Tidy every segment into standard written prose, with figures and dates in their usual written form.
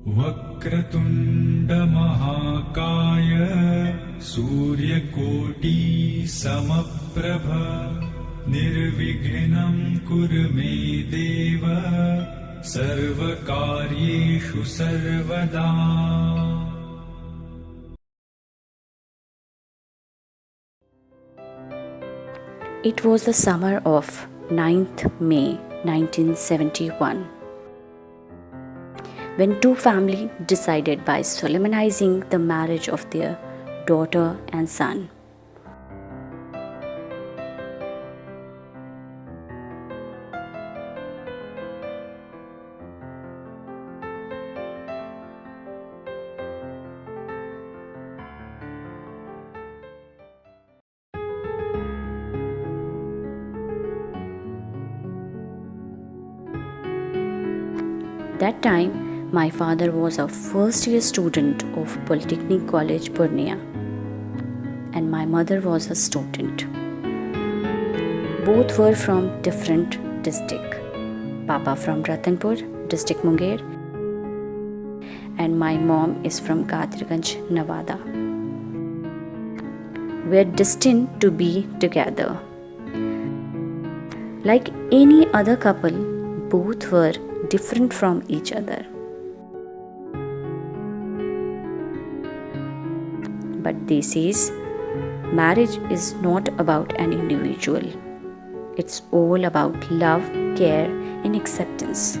वक्रतुण्ड महाकाय सूर्यकोटि समप्रभ निर्विघ्नं कुरु मे देव सर्वकार्येषु सर्वदा। It was the summer of 9th May 1971 when two families decided by solemnizing the marriage of their daughter and son. That time, my father was a first-year student of Polytechnic College, Purnia, and my mother was a student. Both were from different districts. Papa from Ratanpur, district Munger, and my mom is from Qadirganj, Nevada. We are destined to be together. Like any other couple, both were different from each other. But they says marriage is not about an individual. It's all about love, care, and acceptance.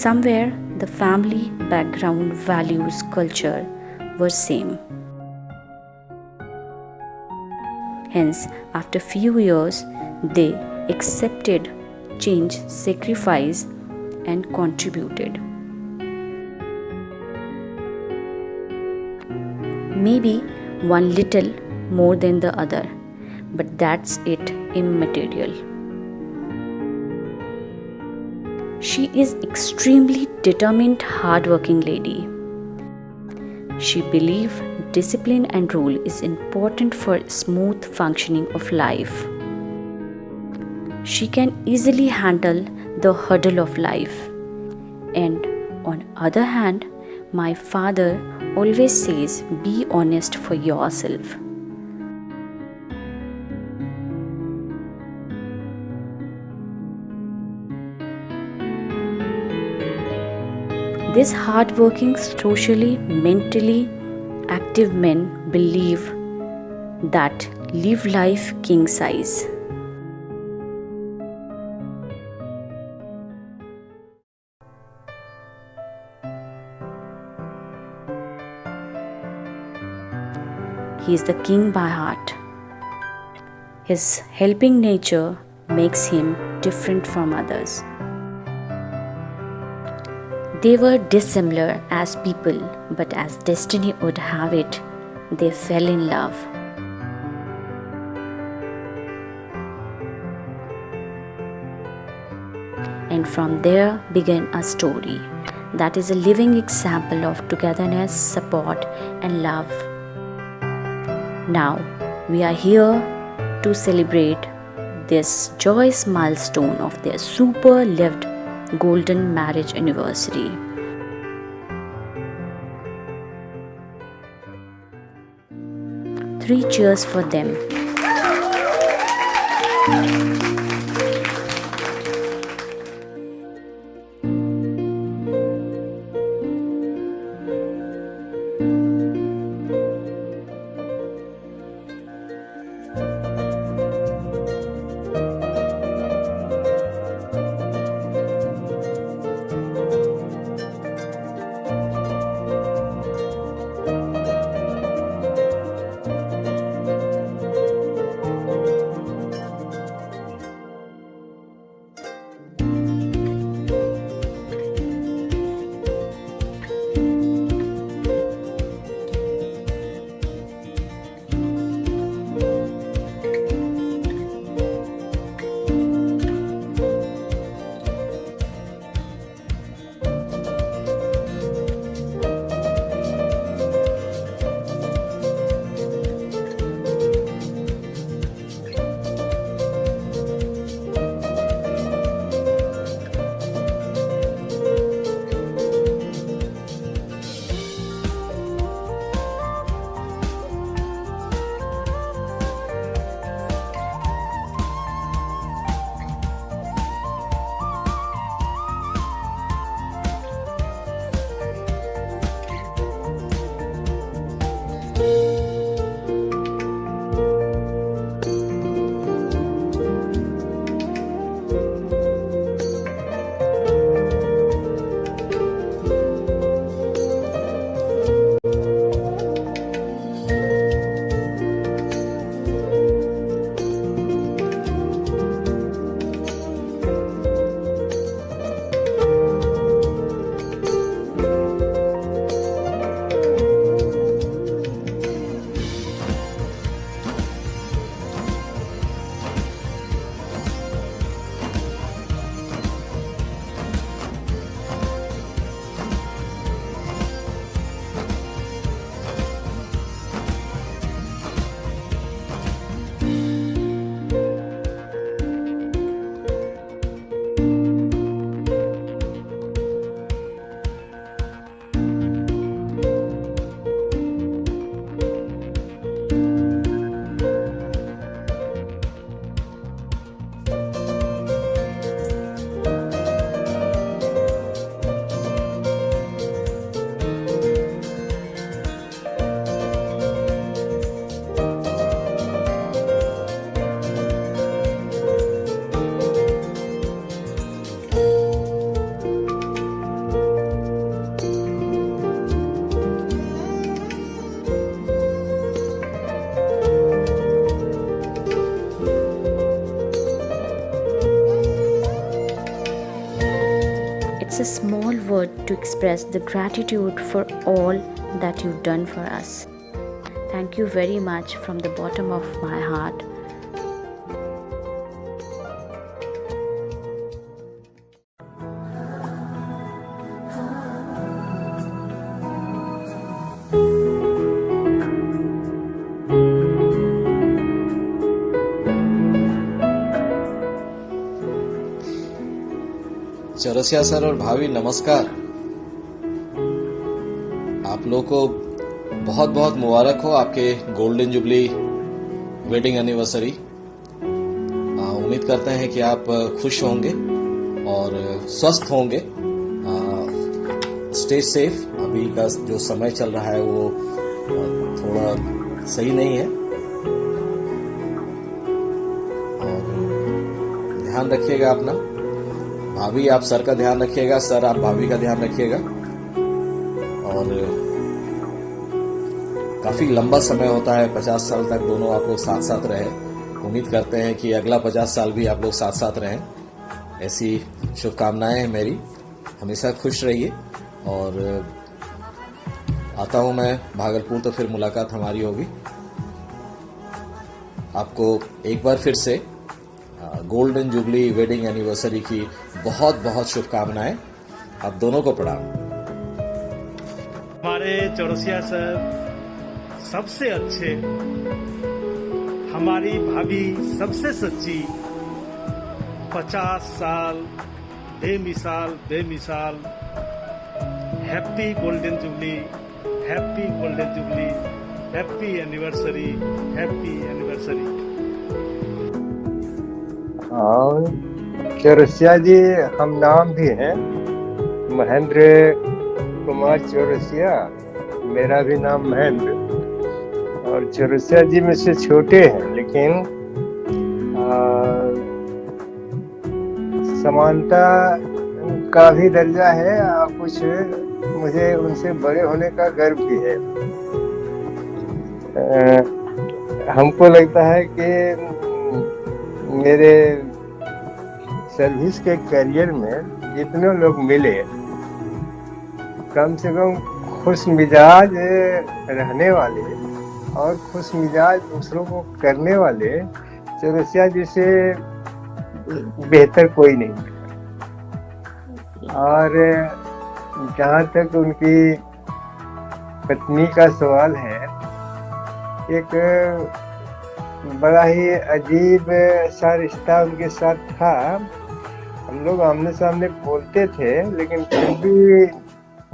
Somewhere the family background, values, culture were same. Hence, after few years, they accepted change, sacrifice, and contributed. Maybe one little more than the other, but that's it, immaterial. She is extremely determined, hardworking lady. She believes discipline and rule is important for smooth functioning of life. She can easily handle the hurdle of life. And on other hand, my father always says, be honest for yourself. These hardworking, socially, mentally active men believe that live life king size. He is the king by heart. His helping nature makes him different from others. They were dissimilar as people, but as destiny would have it, they fell in love. And from there began a story that is a living example of togetherness, support, and love. Now, we are here to celebrate this joyous milestone of their super lived golden marriage anniversary. Three cheers for them. takes a small word to express the gratitude for all that you've done for us. Thank you very much from the bottom of my heart. Chaurasia sir और भाभी नमस्कार। आप लोग को बहुत बहुत मुबारक हो आपके गोल्डन जुबली वेडिंग एनिवर्सरी। उम्मीद करते हैं कि आप खुश होंगे और स्वस्थ होंगे। Stay safe. अभी का जो समय चल रहा है वो थोड़ा सही नहीं है और ध्यान रखिएगा अपना। भाभी आप सर का ध्यान रखिएगा, सर आप भाभी का ध्यान रखिएगा। और काफी लंबा समय होता है, 50 साल तक दोनों आप लोग साथ साथ रहे। उम्मीद करते हैं कि अगला 50 साल भी आप लोग साथ साथ रहें। ऐसी शुभकामनाएं हैं मेरी। हमेशा खुश रहिए और आता हूं मैं भागलपुर, तो फिर मुलाकात हमारी होगी। आपको एक बार फिर से गोल्डन जुबली वेडिंग एनिवर्सरी की बहुत बहुत शुभकामनाएं। आप दोनों को प्रणाम। हमारे चौरसिया सर सबसे अच्छे, हमारी भाभी सबसे सच्ची, 50 साल बेमिसाल बेमिसाल। Happy golden jubilee, happy golden jubilee, happy anniversary, happy anniversary. और चौरसिया जी हम नाम भी हैं, महेंद्र कुमार चौरसिया, मेरा भी नाम महेंद्र। और चौरसिया जी में से छोटे हैं, लेकिन समानता का भी दर्जा है और कुछ मुझे उनसे बड़े होने का गर्व भी है। हमको लगता है कि मेरे सर्विस के करियर में जितने लोग मिले, कम से कम खुश मिजाज रहने वाले और खुश मिजाज दूसरों को करने वाले चौरसिया जी से बेहतर कोई नहीं। और जहाँ तक उनकी पत्नी का सवाल है, एक बड़ा ही अजीब सा रिश्ता उनके साथ था। हम लोग आमने सामने बोलते थे, लेकिन फिर भी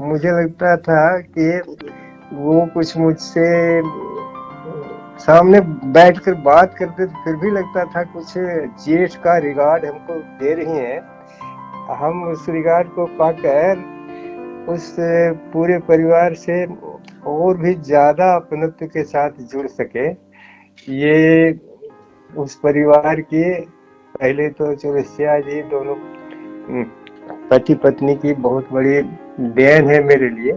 मुझे लगता था कि वो कुछ मुझसे सामने बैठकर बात करते थे, फिर भी लगता था कुछ जेठ का रिगार्ड हमको दे रही हैं। हम उस रिगार्ड को पाकर उस पूरे परिवार से और भी ज्यादा अपनत्व के साथ जुड़ सके। ये उस परिवार के पहले तो चौरसिया जी दोनों पति पत्नी की बहुत बड़ी देन है मेरे लिए।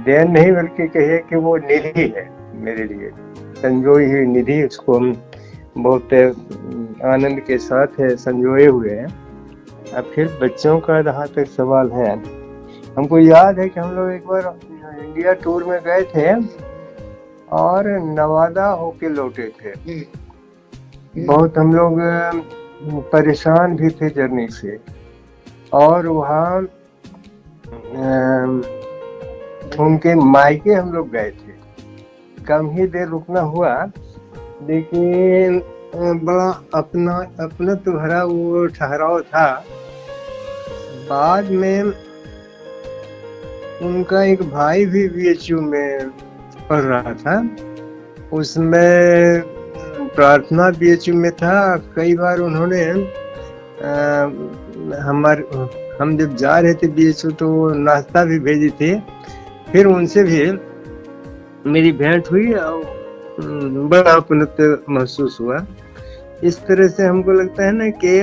देन नहीं बल्कि कहिए कि वो निधि है मेरे लिए, संजोई हुई निधि। उसको हम बहुत आनंद के साथ संजोए हुए हैं। अब फिर बच्चों का जहाँ तक सवाल है, हमको याद है कि हम लोग एक बार इंडिया टूर में गए थे और नवादा होके लौटे थे। बहुत हम लोग परेशान भी थे जर्नी से, और वहाँ उनके मायके हम लोग गए थे। कम ही देर रुकना हुआ, लेकिन बड़ा अपना तो भरा वो ठहराव था। बाद में उनका एक भाई भी BHU में पढ़ रहा था, उसमें प्रार्थना BHU में था। कई बार उन्होंने हम जब जा रहे थे BHU तो नाश्ता भी भेजी थी। फिर उनसे भी मेरी भेंट हुई और बड़ा अपनत्व महसूस हुआ। इस तरह से हमको लगता है ना कि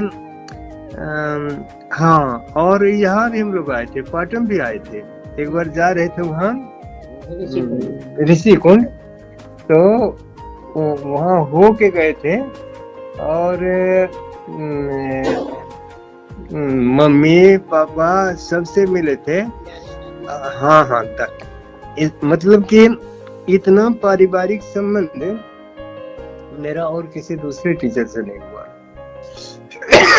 हाँ। और यहाँ भी हम लोग आए थे, पाटन भी आए थे। एक बार जा रहे थे वहाँ ऋषि कुंड, तो वहाँ हो के गए थे। और मम्मी पापा सबसे मिले थे। हाँ हाँ मतलब कि इतना पारिवारिक संबंध मेरा और किसी दूसरे टीचर से नहीं हुआ।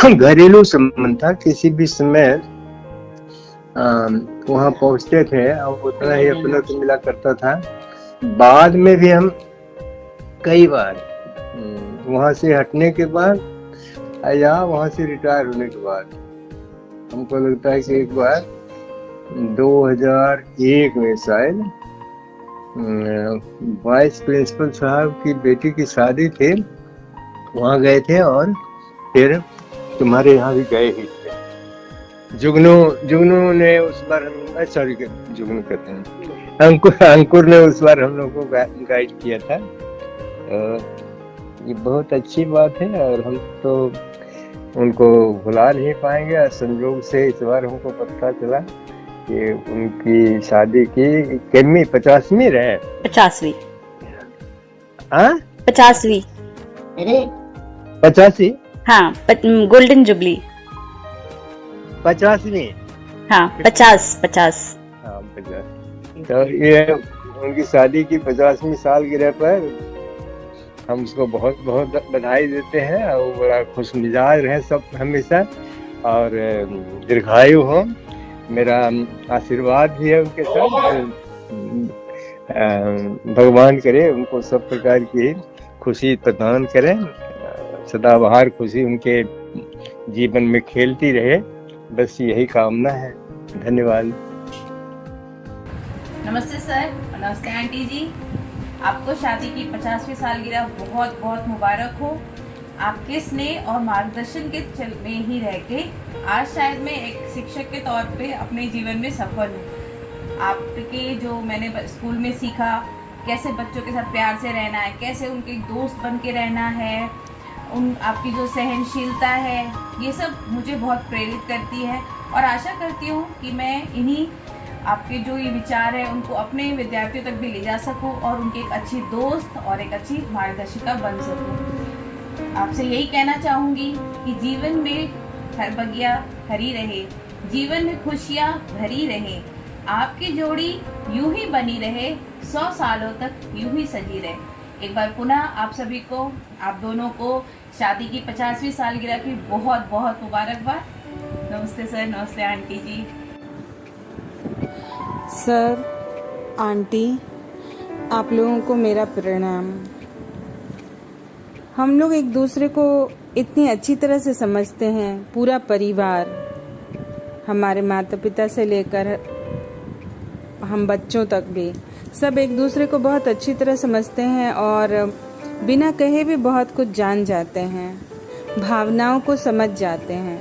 घरेलू संबंध था, किसी भी समय वहाँ पहुँचते थे और उतना ही अपना तो मिला करता था। बाद में भी हम कई बार वहाँ से हटने के बाद या वहाँ से रिटायर होने के बाद हमको लगता है कि एक बार 2001 में शायद वाइस प्रिंसिपल साहब की बेटी की शादी थी, वहाँ गए थे और फिर तुम्हारे यहाँ भी गए ही थे। जुगनू ने उस बार सॉरी जुगनू कहते हैं, अंकुर ने उस बार हम लोग को गाइड किया था। ये बहुत अच्छी बात है और हम तो उनको भुला नहीं पाएंगे। संयोग से इस बार हमको पता चला कि उनकी शादी की कितनी 50वीं रहे 50वीं। हाँ 50वीं। 85 हाँ गोल्डन जुबली 50वीं। हाँ 50 हाँ 50। तो ये उनकी शादी की 50वीं सालगिरह पर हम उसको बहुत बहुत बधाई देते हैं और बड़ा खुश मिजाज रहे सब हमेशा और दीर्घायु हो। मेरा आशीर्वाद भी है उनके साथ। भगवान करे उनको सब प्रकार की खुशी प्रदान करें, सदाबहार खुशी उनके जीवन में खेलती रहे, बस यही कामना है। धन्यवाद। नमस्ते सर, नमस्ते आंटी जी। आपको शादी की 50वीं सालगिरह बहुत बहुत मुबारक हो। आपके स्नेह और मार्गदर्शन के चल में ही रह के आज शायद मैं एक शिक्षक के तौर पे अपने जीवन में सफल हूँ। आपके जो मैंने स्कूल में सीखा, कैसे बच्चों के साथ प्यार से रहना है, कैसे उनके दोस्त बन के रहना है, आपकी जो सहनशीलता है, ये सब मुझे बहुत प्रेरित करती है और आशा करती हूँ कि मैं इन्हीं आपके जो ये विचार है उनको अपने विद्यार्थियों तक भी ले जा सकूं और उनकी एक अच्छी दोस्त और एक अच्छी मार्गदर्शिका बन सकूं। आपसे यही कहना चाहूँगी कि जीवन में हर बगिया हरी रहे, जीवन में खुशियाँ भरी रहे, आपकी जोड़ी यूं ही बनी रहे, 100 सालों तक यूं ही सजी रहे। एक बार पुनः आप सभी को, आप दोनों को शादी की 50वीं सालगिरह की बहुत बहुत मुबारकबाद। नमस्ते सर, नमस्ते आंटी जी। सर, आंटी, आप लोगों को मेरा प्रणाम। हम लोग एक दूसरे को इतनी अच्छी तरह से समझते हैं, पूरा परिवार, हमारे माता पिता से लेकर हम बच्चों तक भी, सब एक दूसरे को बहुत अच्छी तरह समझते हैं और बिना कहे भी बहुत कुछ जान जाते हैं, भावनाओं को समझ जाते हैं।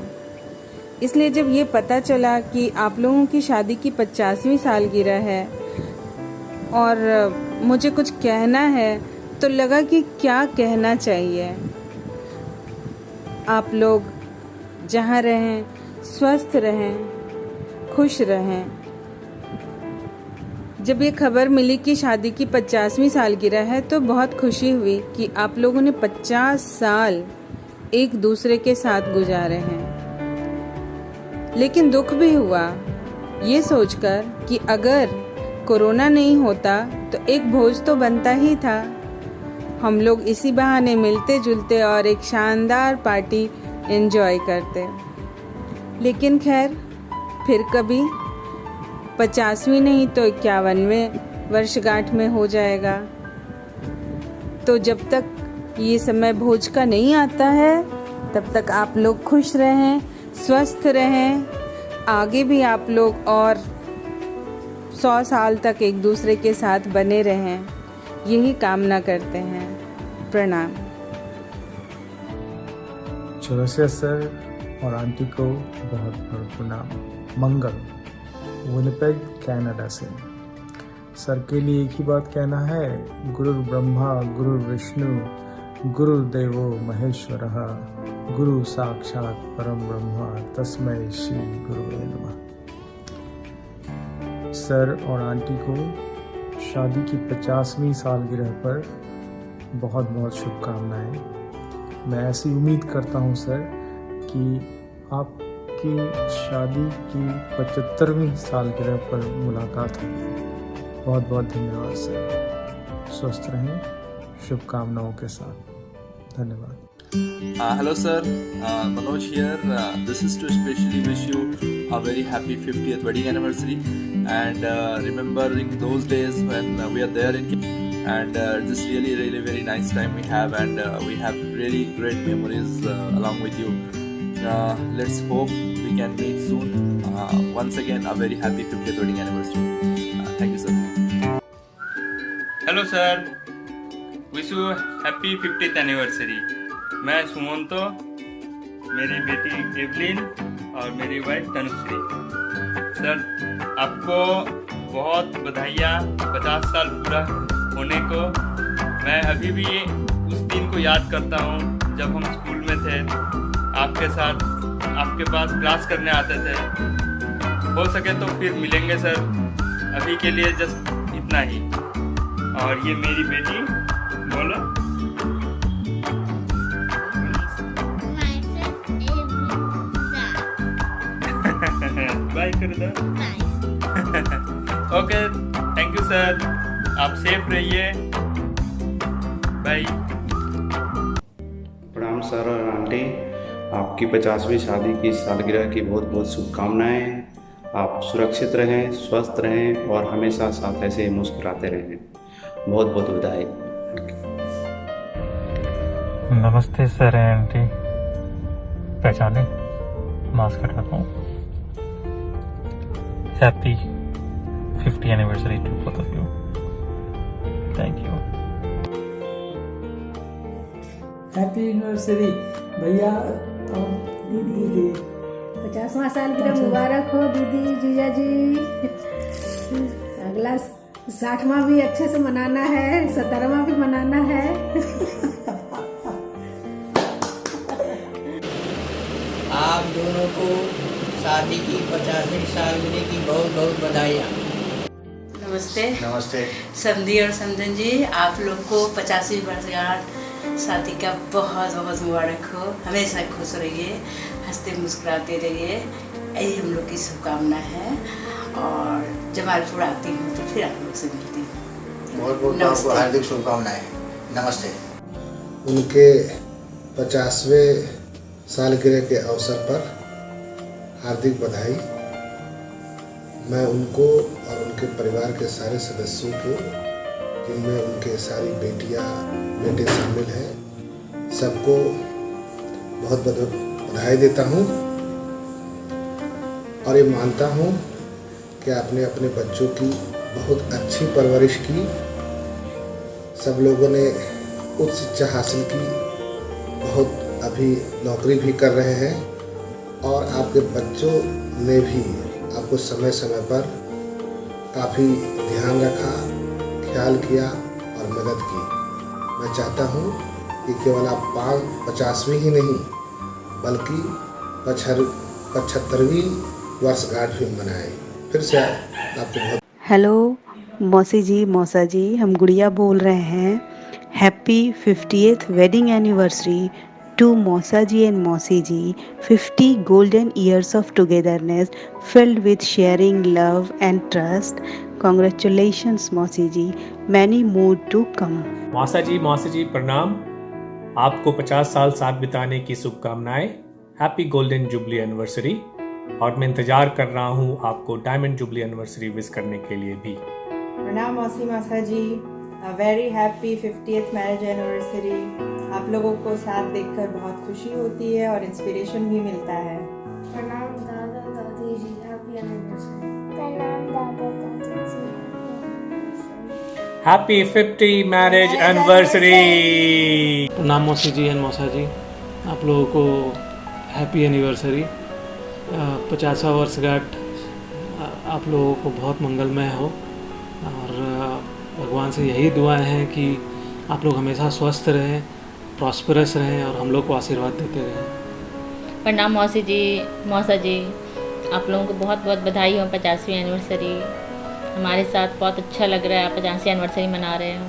इसलिए जब ये पता चला कि आप लोगों की शादी की 50वीं सालगिरह है और मुझे कुछ कहना है तो लगा कि क्या कहना चाहिए। आप लोग जहाँ रहें स्वस्थ रहें, खुश रहें। जब ये खबर मिली कि शादी की 50वीं सालगिरह है तो बहुत खुशी हुई कि आप लोगों ने 50 साल एक दूसरे के साथ गुजारे हैं। लेकिन दुख भी हुआ ये सोचकर कि अगर कोरोना नहीं होता तो एक भोज तो बनता ही था। हम लोग इसी बहाने मिलते जुलते और एक शानदार पार्टी एंजॉय करते। लेकिन खैर, फिर कभी 50वीं नहीं तो 51वें वर्षगांठ में हो जाएगा। तो जब तक ये समय भोज का नहीं आता है तब तक आप लोग खुश रहें, स्वस्थ रहें, आगे भी आप लोग और 100 साल तक एक दूसरे के साथ बने रहें, यही कामना करते हैं। प्रणाम। चौरसिया सर और आंटी को बहुत बहुत प्रणाम। मंगल, विनिपेग, कनाडा से। सर के लिए एक ही बात कहना है, गुरु ब्रह्मा गुरु विष्णु गुरुदेवो महेश्वरः, गुरु साक्षात परम ब्रह्मा तस्मै श्री गुरुवे नमः। सर और आंटी को शादी की 50वीं सालगिरह पर बहुत बहुत शुभकामनाएं। मैं ऐसी उम्मीद करता हूं सर कि आप की शादी की 75वीं सालगिरह पर मुलाकात हुई। बहुत बहुत धन्यवाद सर। स्वस्थ रहें, शुभकामनाओं के साथ। धन्यवाद। Hello sir, Manoj here. This is to especially wish you a very happy 50th wedding anniversary and remembering those days when we are there in and this really very nice time we have and we have really great memories along with you. Let's hope we can meet soon. Once again a very happy 50th wedding anniversary. Thank you sir. Hello sir, wish you happy 50th anniversary. मैं सुमंतो, मेरी बेटी Evelyn और मेरी wife Tanushree. Sir आपको बहुत बधाइयाँ 50 साल पूरा होने को। मैं अभी भी उस दिन को याद करता हूँ जब हम स्कूल में थे, आपके साथ आपके पास क्लास करने आते थे। हो सके तो फिर मिलेंगे सर, अभी के लिए जस्ट इतना ही। और ये मेरी बेटी बोलो। बाय कर दो। ओके, थैंक यू सर, आप सेफ रहिए, बाय। प्रणाम सर और आंटी, आपकी 50वीं शादी की सालगिरह की बहुत बहुत शुभकामनाएं। आप सुरक्षित रहें, स्वस्थ रहें और हमेशा साथ ऐसे मुस्कुराते रहें। बहुत बहुत बधाई। नमस्ते सर एंड आंटी, पहचाने? मास्क हटाता हूँ। Happy 50th anniversary to both of you. Thank you. Happy anniversary भैया और दीदी। 50वां सालगिरह मुबारक हो दीदी, जीजा जी। अगला 60वां भी अच्छे से मनाना है, 70वां भी मनाना है। आप दोनों को शादी की 50वीं सालगिरह की बहुत बहुत बधाइयाँ। नमस्ते। नमस्ते समधी और समधन जी, आप लोग को 50वीं वर्षगांठ शादी का बहुत बहुत मुबारक हो। हमेशा खुश रहिए, हंसते मुस्कुराते रहिए, यही हम लोग की शुभकामना है। और जमालपुर आती हूँ तो फिर आप लोग से मिलती हूँ। बहुत बहुत आपको हार्दिक शुभकामनाएं। नमस्ते। उनके 50वें सालगिरह के अवसर पर हार्दिक बधाई। मैं उनको और उनके परिवार के सारे सदस्यों को, जिनमें उनके सारी बेटियां बेटे शामिल हैं, सबको बहुत बहुत बधाई देता हूं और ये मानता हूं कि आपने अपने बच्चों की बहुत अच्छी परवरिश की। सब लोगों ने उच्च शिक्षा हासिल की, बहुत अभी नौकरी भी कर रहे हैं और आपके बच्चों ने भी आपको समय समय पर काफ़ी ध्यान रखा, ख्याल किया और मदद की। मैं चाहता हूँ कि केवल आप 50वीं ही नहीं बल्कि 75वीं वर्षगांठ भी मनाएं। फिर से आपको बहुत। हेलो मौसी जी, मौसा जी, हम गुड़िया बोल रहे हैं। Happy 50th wedding anniversary to Mosa ji and Mosi ji. 50 golden years of togetherness filled with sharing, love and trust. Congratulations Mosi ji. Many more to come. मौसा जी, मौसी जी प्रणाम। आपको 50 साल साथ बिताने की शुभकामनाएं। Happy golden jubilee anniversary. और मैं इंतजार कर रहा हूँ आपको डायमंड जुबली एनिवर्सरी विश करने के लिए भी। प्रणाम मौसी मौसा जी, very happy 50th marriage anniversary. आप लोगों को साथ देखकर बहुत खुशी होती है और इंस्पिरेशन भी मिलता है। प्रणाम दादा दादी जी, हैप्पी एनिवर्सरी। प्रणाम दादा दादी जी, हैप्पी 50 मैरिज एनिवर्सरी। प्रणाम मौसी जी एंड मौसा जी, आप लोगों को हैप्पी एनिवर्सरी। 50वां वर्षगांठ आप लोगों को बहुत मंगलमय हो और भगवान से यही दुआएं हैं कि आप लोग हमेशा स्वस्थ रहें, प्रॉस्परस रहें और हम लोग को आशीर्वाद देते रहें। प्रणाम मौसी जी, मौसा जी, आप लोगों को बहुत बहुत बधाई हो 50वीं एनिवर्सरी। हमारे साथ बहुत अच्छा लग रहा है, आप 50वीं एनिवर्सरी मना रहे हो।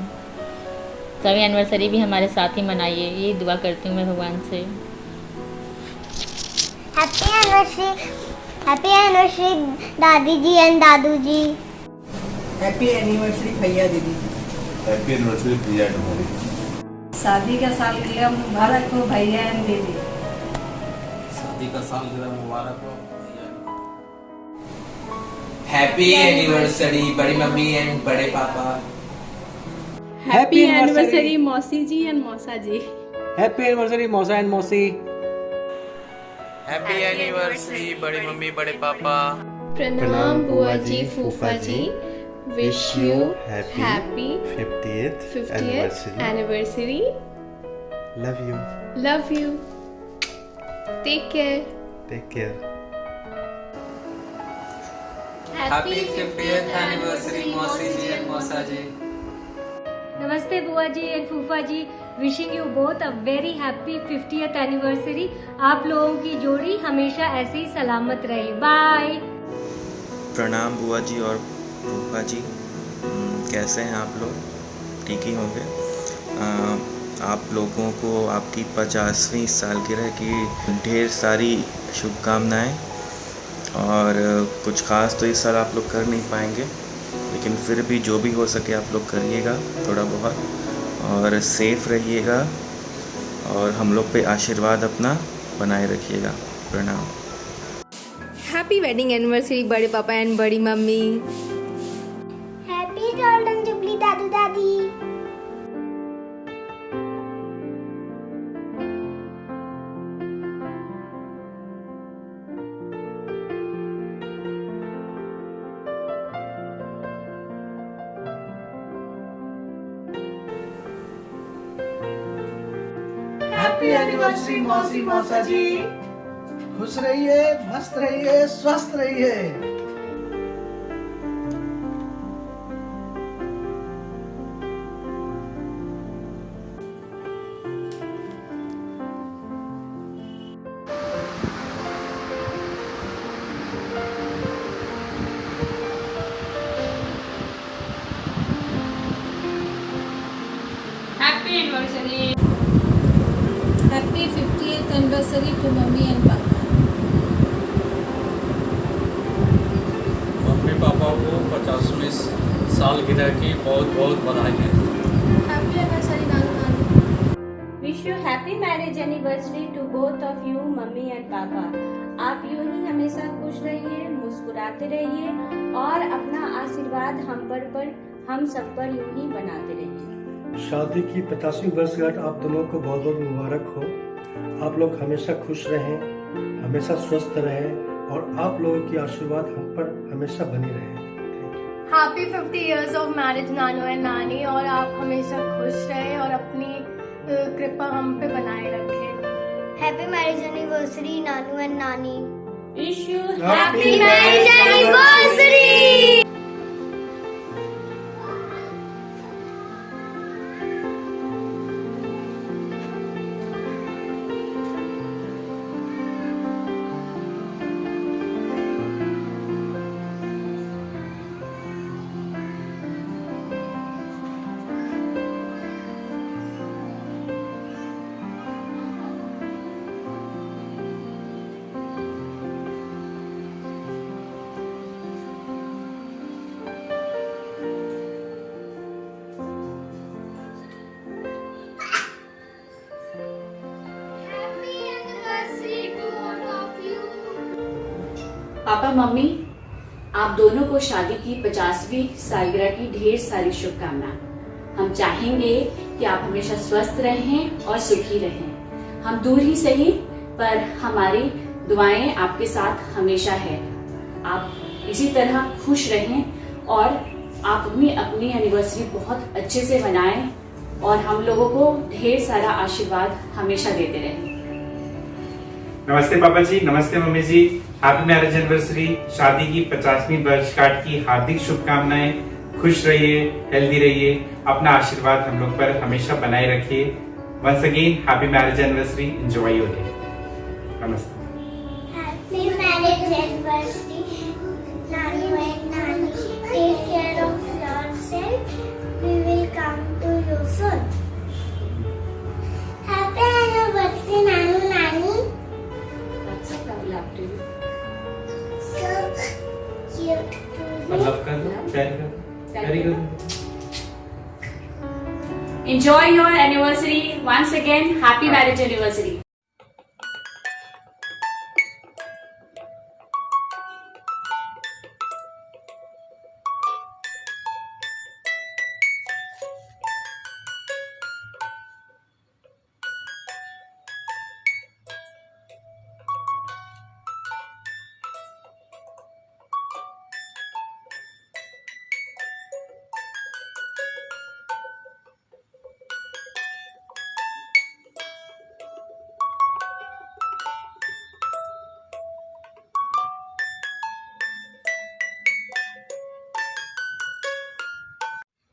सभी एनिवर्सरी भी हमारे साथ ही मनाइए, यही दुआ करती हूँ मैं भगवान से। हैप्पी एनिवर्सरी दादी जी एंड दादू जी। हैप्पी एनिवर्सरी भैया दीदी। हैप्पी एनिवर्सरी प्रिया तुम्हारी। शादी का सालगिरह मुबारक हो भैया एंड दीदी। शादी का सालगिरह मुबारक हो। हैप्पी एनिवर्सरी बड़ी मम्मी एंड बड़े पापा। हैप्पी एनिवर्सरी मौसी जी एंड मौसा जी। हैप्पी एनिवर्सरी मौसा एंड मौसी। हैप्पी एनिवर्सरी बड़ी मम्मी बड़े पापा। प्रणाम बुआ जी फूफा जी। Wish you happy 50th anniversary. Love you. Take care. Happy 50th anniversary मौसी जी एंड मौसा जी। नमस्ते बुआ जी एंड फूफा जी। Wishing you both a very happy 50th anniversary. आप लोगों की जोड़ी हमेशा ऐसे ही सलामत रहे। बाय। प्रणाम बुआ जी और फूफा जी, कैसे हैं आप लोग? ठीक ही होंगे। आप लोगों को आपकी 50वीं सालगिरह की ढेर सारी शुभकामनाएं। और कुछ ख़ास तो इस साल आप लोग कर नहीं पाएंगे, लेकिन फिर भी जो भी हो सके आप लोग करिएगा थोड़ा बहुत, और सेफ रहिएगा और हम लोग पे आशीर्वाद अपना बनाए रखिएगा। प्रणाम। हैप्पी वेडिंग एनिवर्सरी बड़े पापा एंड बड़ी मम्मी। हैप्पी गोल्डन जुबली दादू दादी। हैप्पी एनिवर्सरी मौसी मौसा जी। खुश रहिए, मस्त रहिए, स्वस्थ रहिए। Happy anniversary. Happy 50th anniversary to mummy and papa. Mummy papa को 50वीं सालगिरह की बहुत बहुत बधाई है। हैप्पी एनिवर्सरी नानू नानी। Wish you happy marriage anniversary to both of you mummy and papa. आप यूं ही हमेशा खुश रहिए, मुस्कुराते रहिए और अपना आशीर्वाद हम सब पर यूं ही बनाते रहिए। शादी की 50वीं वर्षगांठ आप दोनों को बहुत बहुत मुबारक हो। आप लोग हमेशा खुश रहें, हमेशा स्वस्थ रहें और आप लोगों की आशीर्वाद हम पर हमेशा बनी रहे। Happy 50 years of marriage Nanu and नानी। और आप हमेशा खुश रहें और अपनी कृपा हम पे बनाए रखें। हैप्पी मैरिज एनिवर्सरी नानू एंड नानी। Wish you happy marriage anniversary. पापा मम्मी, आप दोनों को शादी की 50वीं सालगिरह की ढेर सारी शुभकामनाएं। हम चाहेंगे कि आप हमेशा स्वस्थ रहें और सुखी रहें। हम दूर ही सही पर हमारी दुआएं आपके साथ हमेशा है। आप इसी तरह खुश रहें और आप अपनी एनिवर्सरी बहुत अच्छे से मनाएं और हम लोगों को ढेर सारा आशीर्वाद हमेशा देते रहें। नमस्ते पापा जी, नमस्ते मम्मी जी। हैप्पी मैरिज एनिवर्सरी, शादी की 50वीं वर्षगांठ की हार्दिक शुभकामनाएं। खुश रहिए, हेल्दी रहिए, अपना आशीर्वाद हम लोग पर हमेशा बनाए रखिए। Once again happy marriage anniversary, enjoy your day. नमस्ते। हैप्पी मैरिज एनिवर्सरी नानू एंड नानी। Take care of yourself. We will come to you soon. Happy anniversary नानू नानी। Enjoy your anniversary. Once again, happy marriage anniversary.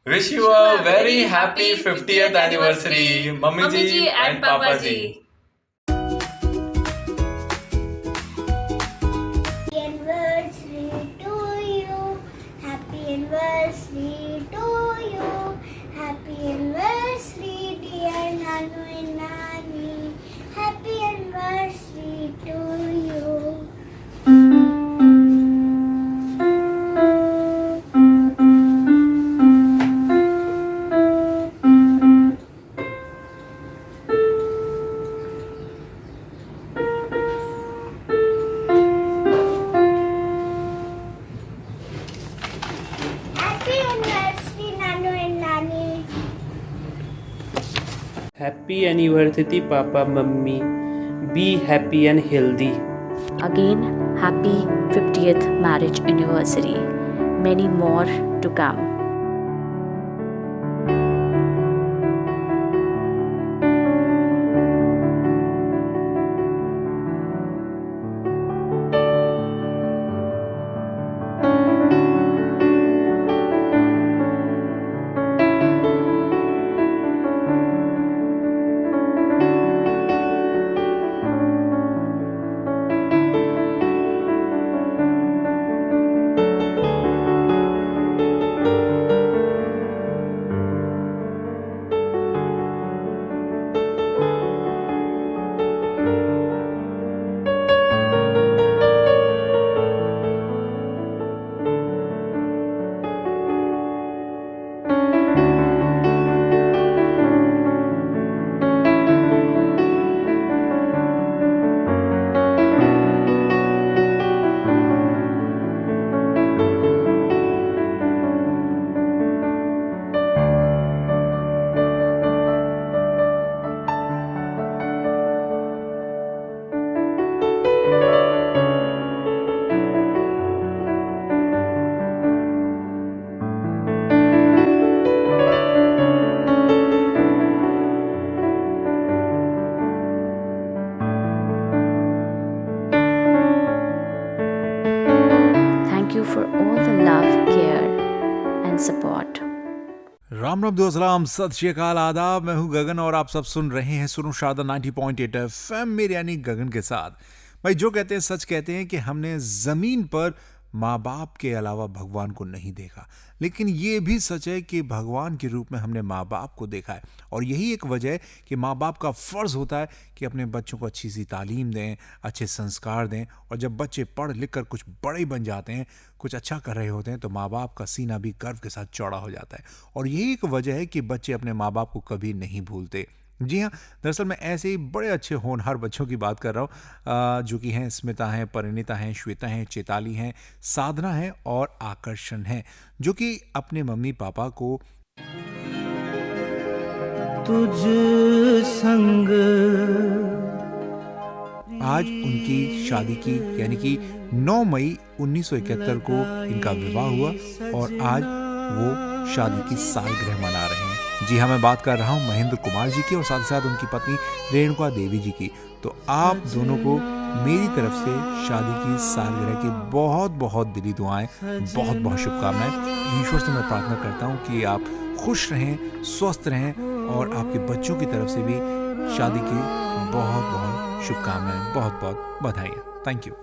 Wish you a very happy 50th anniversary, Mummy ji and Papa ji. Happy anniversary to you. Happy anniversary to you. Happy anniversary, dear Nanu and Nani. Happy anniversary to you. Happy anniversary, Nanu and Nani. Happy anniversary, Papa, Mummy. Be happy and healthy. Again, happy 50th marriage anniversary. Many more to come. Thank you for all the love, care and support. Ram Ram दोस्त राम सत श्री अकाल आदाब। मैं हूं गगन और आप सब सुन रहे हैं सुनो शारदा 90.8 FM मेरे यानी गगन के साथ। भाई जो कहते हैं सच कहते हैं कि हमने ज़मीन पर माँ बाप के अलावा भगवान को नहीं देखा, लेकिन ये भी सच है कि भगवान के रूप में हमने माँ बाप को देखा है। और यही एक वजह है कि माँ बाप का फ़र्ज़ होता है कि अपने बच्चों को अच्छी सी तालीम दें, अच्छे संस्कार दें। और जब बच्चे पढ़ लिख कर कुछ बड़े बन जाते हैं, कुछ अच्छा कर रहे होते हैं, तो माँ बाप का सीना भी गर्व के साथ चौड़ा हो जाता है। और यही एक वजह है कि बच्चे अपने माँ बाप को कभी नहीं भूलते। जी हाँ, दरअसल मैं ऐसे ही बड़े अच्छे होनहार बच्चों की बात कर रहा हूँ, जो कि हैं स्मिता हैं, परिणीता हैं, श्वेता हैं, चेताली हैं, साधना हैं और आकर्षण हैं, जो कि अपने मम्मी पापा को तुझ संग आज उनकी शादी की यानी कि 9 मई 1971 को इनका विवाह हुआ और आज वो शादी की सालगिरह मना रहे हैं। जी हाँ, मैं बात कर रहा हूँ महेंद्र कुमार जी की और साथ ही साथ उनकी पत्नी रेणुका देवी जी की। तो आप दोनों को मेरी तरफ से शादी की सालगिरह की बहुत बहुत दिली दुआएं, बहुत बहुत शुभकामनाएं। ईश्वर से मैं प्रार्थना करता हूँ कि आप खुश रहें, स्वस्थ रहें और आपके बच्चों की तरफ से भी शादी की बहुत बहुत शुभकामनाएं, बहुत बहुत बधाई। Thank you.